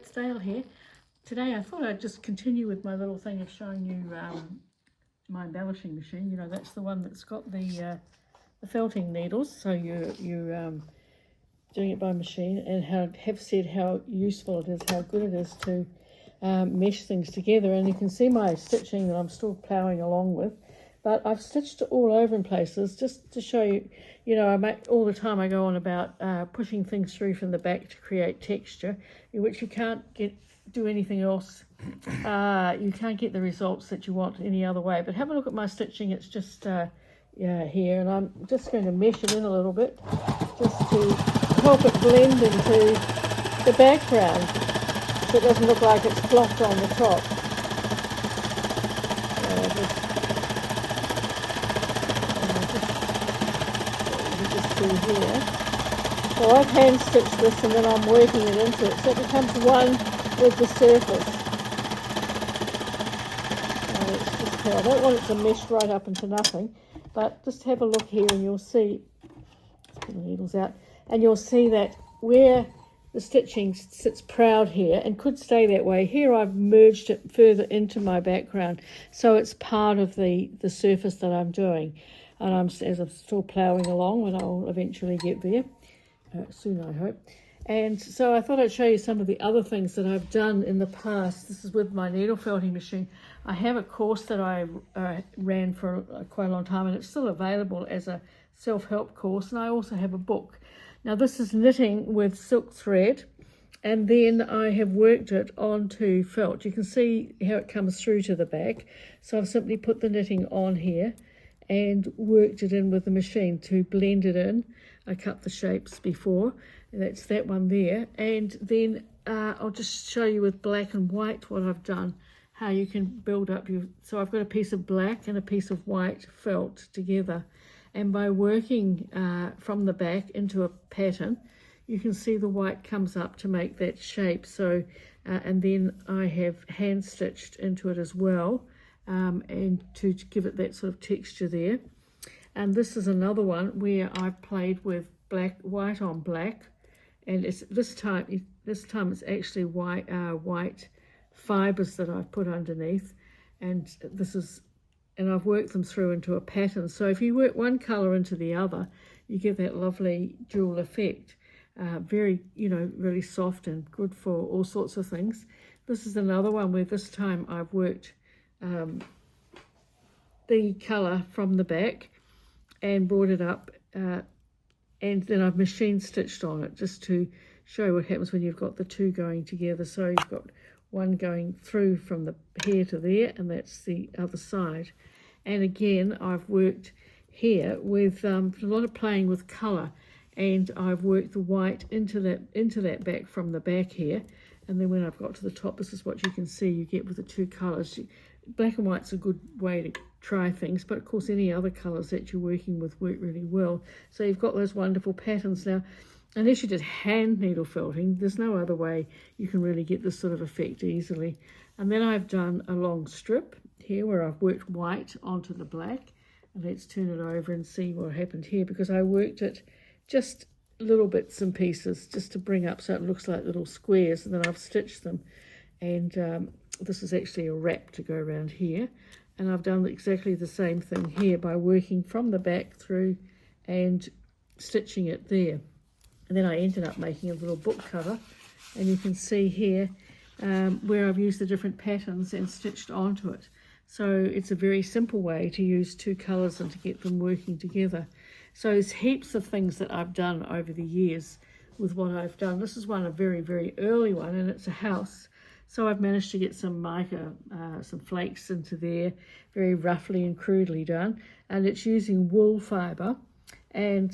it's Dale here. Today I thought I'd just continue with my little thing of showing you my embellishing machine. You know, that's the one that's got the felting needles, so you're doing it by machine, and have said how useful it is, how good it is to mesh things together. And you can see my stitching that I'm still ploughing along with, but I've stitched it all over in places just to show you. You know, all the time I go on about pushing things through from the back to create texture, in which you can't do anything else. You can't get the results that you want any other way. But have a look at my stitching. It's just here, and I'm just going to mesh it in a little bit just to help it blend into the background so it doesn't look like it's flopped on the top. Just do here. So I've hand stitched this and then I'm working it into it so it becomes one with the surface. I don't want it to mesh right up into nothing, but just have a look here and you'll see, let's put the needles out, and you'll see that where the stitching sits proud here and could stay that way, here I've merged it further into my background so it's part of the surface that I'm doing. And as I'm still ploughing along, and I'll eventually get there soon, I hope. And so I thought I'd show you some of the other things that I've done in the past. This is with my needle felting machine. I have a course that I ran for quite a long time, and it's still available as a self-help course. And I also have a book. Now this is knitting with silk thread, and then I have worked it onto felt. You can see how it comes through to the back. So I've simply put the knitting on here and worked it in with the machine to blend it in. I cut the shapes before, and that's that one there. And then I'll just show you with black and white what I've done, how you can build up your... So I've got a piece of black and a piece of white felt together. And by working from the back into a pattern, you can see the white comes up to make that shape. So, and then I have hand stitched into it as well. And to give it that sort of texture there. And this is another one where I've played with white on black, and it's this time it's actually white fibers that I've put underneath, and I've worked them through into a pattern. So if you work one color into the other, you get that lovely dual effect. Very, really soft and good for all sorts of things. This is another one where this time I've worked the colour from the back and brought it up, and then I've machine stitched on it just to show what happens when you've got the two going together. So you've got one going through from the here to there, and that's the other side. And again, I've worked here with a lot of playing with colour, and I've worked the white into that back from the back here. And then when I've got to the top, this is what you can see you get with the two colours. Black and white's a good way to try things, but of course any other colours that you're working with work really well. So you've got those wonderful patterns. Now, unless you did hand needle felting, there's no other way you can really get this sort of effect easily. And then I've done a long strip here where I've worked white onto the black. And let's turn it over and see what happened here, because I worked it just little bits and pieces just to bring up so it looks like little squares, and then I've stitched them. And this is actually a wrap to go around here, and I've done exactly the same thing here by working from the back through and stitching it there. And then I ended up making a little book cover, and you can see here where I've used the different patterns and stitched onto it. So it's a very simple way to use two colours and to get them working together. So there's heaps of things that I've done over the years with what I've done. This is a very, very early one, and it's a house. So I've managed to get some mica, some flakes into there, very roughly and crudely done. And it's using wool fibre and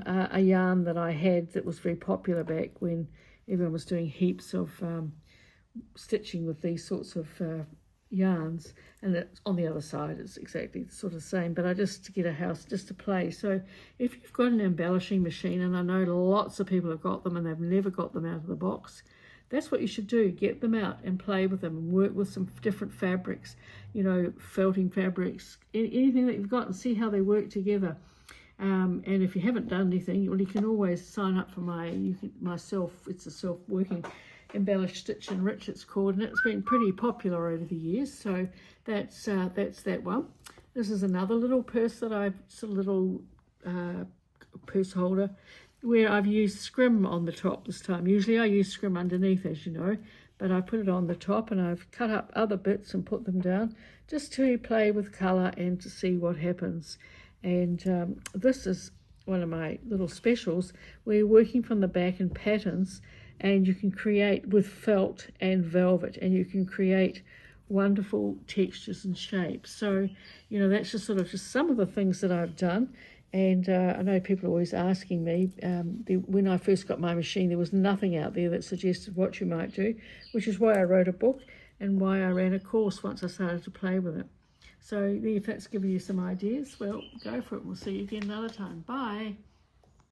a yarn that I had that was very popular back when everyone was doing heaps of stitching with these sorts of yarns. And it's on the other side, it's exactly sort of the same, but I just to get a house just to play. So if you've got an embellishing machine, and I know lots of people have got them and they've never got them out of the box, that's what you should do. Get them out and play with them and work with some different fabrics, felting fabrics, anything that you've got, and see how they work together. And if you haven't done anything, well, you can always sign up for it's a self-working embellished stitch and rich it's called, and it's been pretty popular over the years. So that's that one. This is another little purse that it's a little purse holder where I've used scrim on the top this time. Usually I use scrim underneath, as you know, but I put it on the top, and I've cut up other bits and put them down just to play with colour and to see what happens. And this is one of my little specials. We're working from the back in patterns, and you can create with felt and velvet, and you can create wonderful textures and shapes. So, you know, that's just some of the things that I've done. And I know people are always asking me, when I first got my machine, there was nothing out there that suggested what you might do, which is why I wrote a book and why I ran a course once I started to play with it. So if that's giving you some ideas, well, go for it. We'll see you again another time. Bye.